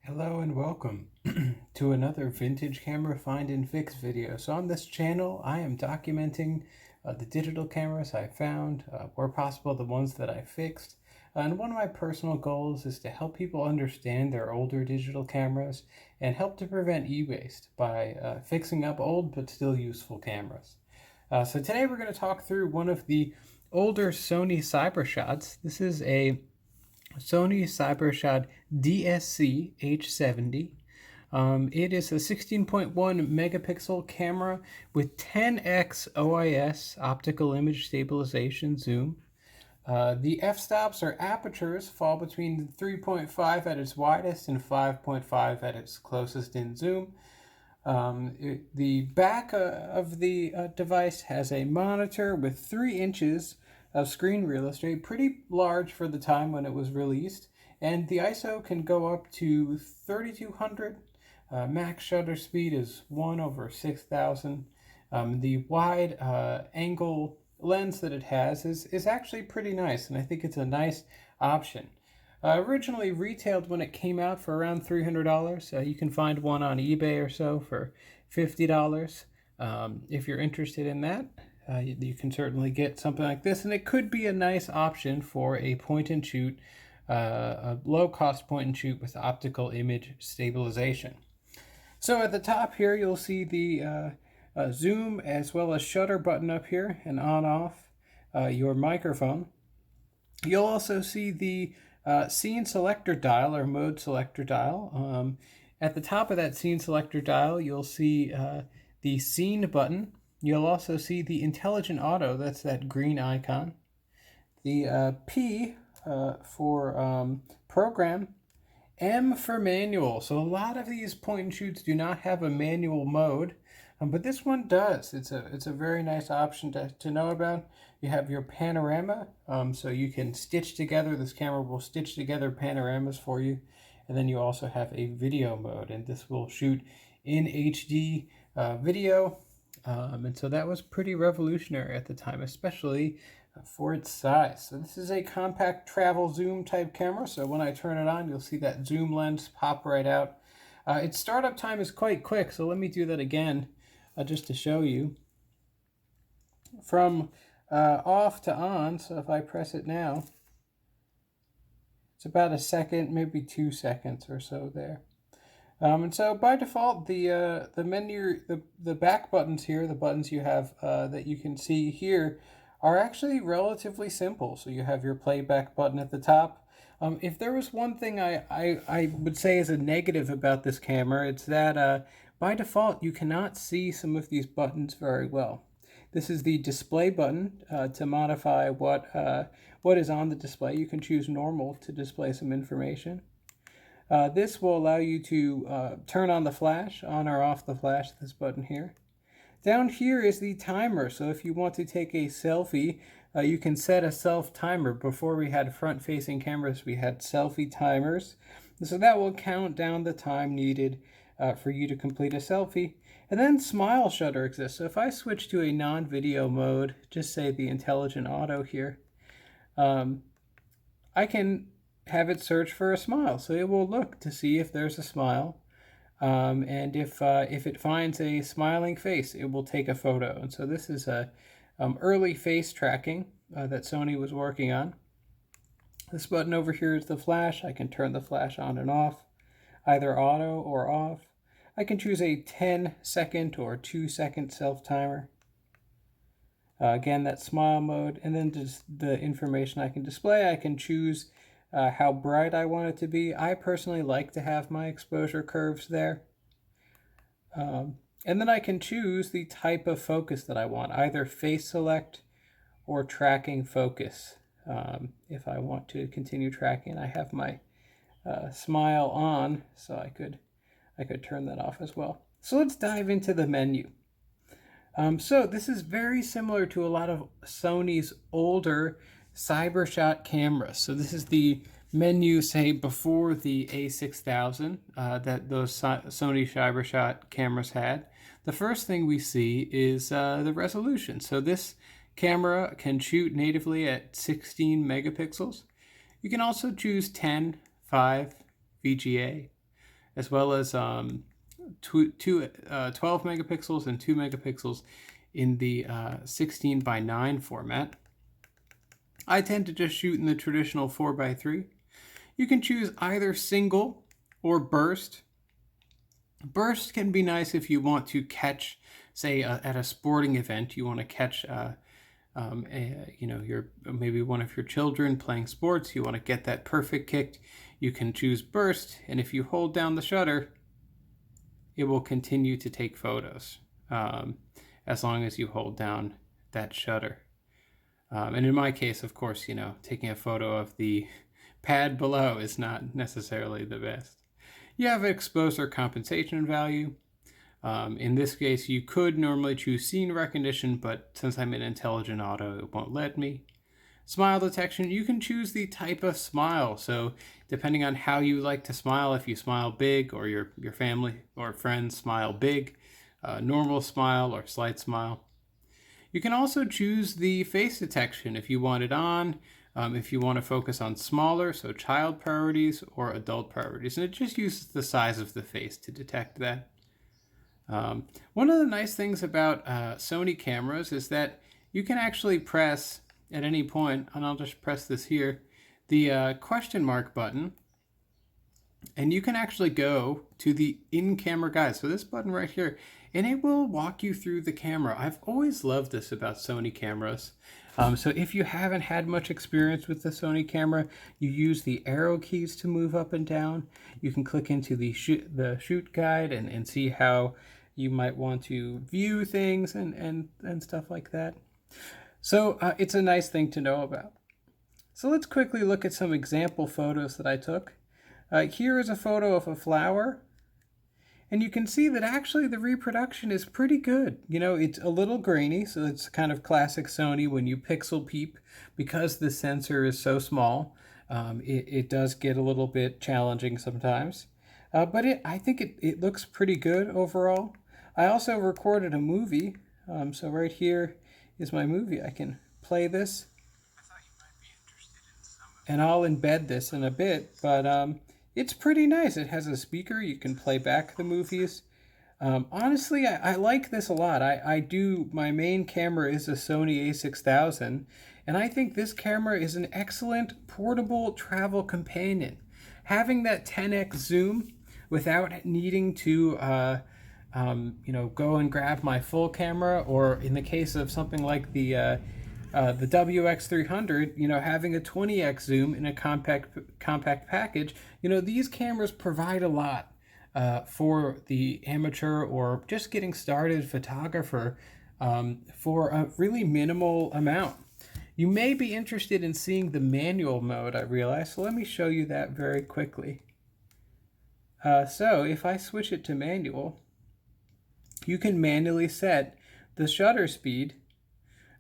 Hello and welcome to another Vintage Camera Find and Fix video. So on this channel, I am documenting the digital cameras I found, where possible the ones that I fixed. And one of my personal goals is to help people understand their older digital cameras and help to prevent e-waste by fixing up old but still useful cameras. So today we're going to talk through one of the older Sony CyberShots. This is a Sony CyberShot DSC H70. It is a 16.1 megapixel camera with 10x OIS optical image stabilization zoom. The f-stops or apertures fall between 3.5 at its widest and 5.5 at its closest in zoom. The back of the device has a monitor with 3 inches of screen real estate, pretty large for the time when it was released, and the ISO can go up to 3200. Max shutter speed is 1/6000. The wide angle lens that it has is actually pretty nice, and I think it's a nice option. Originally retailed when it came out for around $300. You can find one on eBay or so for $50. If you're interested in that, you can certainly get something like this, and it could be a nice option for a point and shoot, a low-cost point and shoot with optical image stabilization. So at the top here, you'll see the zoom as well as shutter button up here, and on-off your microphone. You'll also see the scene selector dial or mode selector dial. At the top of that scene selector dial, you'll see the scene button. You'll also see the intelligent auto, that's that green icon. The P for program, M for manual. So a lot of these point and shoots do not have a manual mode, but this one does. It's a very nice option to know about. You have your panorama, so you can stitch together, this camera will stitch together panoramas for you. And then you also have a video mode, and this will shoot in HD video. And so that was pretty revolutionary at the time, especially for its size. So this is a compact travel zoom type camera. So when I turn it on, you'll see that zoom lens pop right out. Its startup time is quite quick, so let me do that again just to show you. From off to on, so if I press it now, it's about a second, maybe 2 seconds or so there. And so by default, the menu, the back buttons here, the buttons you have that you can see here, are actually relatively simple. So you have your playback button at the top. If there was one thing I would say is a negative about this camera, it's that by default you cannot see some of these buttons very well. This is the display button to modify what is on the display. You can choose normal to display some information. This will allow you to turn on the flash, on or off the flash, this button here. Down here is the timer, so if you want to take a selfie, you can set a self timer. Before we had front-facing cameras, we had selfie timers. So that will count down the time needed for you to complete a selfie. And then smile shutter exists. So if I switch to a non-video mode, just say the intelligent auto here, I can have it search for a smile. So it will look to see if there's a smile. And if it finds a smiling face, it will take a photo. And so this is a early face tracking that Sony was working on. This button over here is the flash. I can turn the flash on and off, either auto or off. I can choose a 10-second or 2-second self-timer. Again, that smile mode. And then just the information I can display. I can choose how bright I want it to be. I personally like to have my exposure curves there. And then I can choose the type of focus that I want, either face select or tracking focus. If I want to continue tracking, I have my smile on, so I could turn that off as well. So let's dive into the menu. So this is very similar to a lot of Sony's older CyberShot cameras. So this is the menu, say, before the A6000 that those Sony CyberShot cameras had. The first thing we see is the resolution. So this camera can shoot natively at 16 megapixels. You can also choose 10, 5, VGA. as well as 12 megapixels and 2 megapixels in the 16:9 format. I tend to just shoot in the traditional 4:3. You can choose either single or burst. Burst can be nice if you want to catch, say, at a sporting event, you want to catch, maybe one of your children playing sports. You want to get that perfect kick. You can choose burst, and if you hold down the shutter, it will continue to take photos as long as you hold down that shutter. And in my case, of course, taking a photo of the pad below is not necessarily the best. You have exposure compensation value. In this case, you could normally choose scene recognition, but since I'm in intelligent auto, it won't let me. Smile detection, you can choose the type of smile. So depending on how you like to smile, if you smile big or your family or friends smile big, normal smile or slight smile. You can also choose the face detection if you want it on, if you want to focus on smaller, so child priorities or adult priorities. And it just uses the size of the face to detect that. One of the nice things about Sony cameras is that you can actually press at any point, and I'll just press this here, the question mark button, and you can actually go to the in-camera guide. So this button right here, and it will walk you through the camera. I've always loved this about Sony cameras. So if you haven't had much experience with the Sony camera, you use the arrow keys to move up and down. You can click into the shoot guide and see how you might want to view things and stuff like that. So it's a nice thing to know about. So let's quickly look at some example photos that I took. Here is a photo of a flower. And you can see that actually the reproduction is pretty good. It's a little grainy, so it's kind of classic Sony when you pixel peep. Because the sensor is so small, it does get a little bit challenging sometimes. But I think it looks pretty good overall. I also recorded a movie. So right here is my movie. I can play this. And I'll embed this in a bit, but it's pretty nice. It has a speaker. You can play back the movies. Honestly, I like this a lot. My main camera is a Sony a6000, and I think this camera is an excellent portable travel companion. Having that 10x zoom without needing to go and grab my full camera, or in the case of something like the WX300, having a 20x zoom in a compact package, these cameras provide a lot for the amateur or just getting started photographer for a really minimal amount. You may be interested in seeing the manual mode, I realize, so let me show you that very quickly. So if I switch it to manual, you can manually set the shutter speed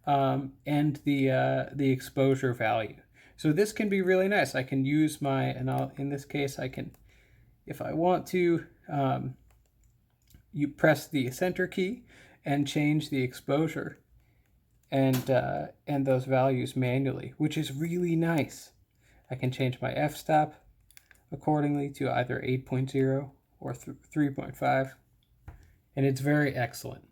and the exposure value. So this can be really nice. I can use in this case, I can, if I want to, you press the center key and change the exposure and those values manually, which is really nice. I can change my f-stop accordingly to either 8.0 or 3.5, and it's very excellent.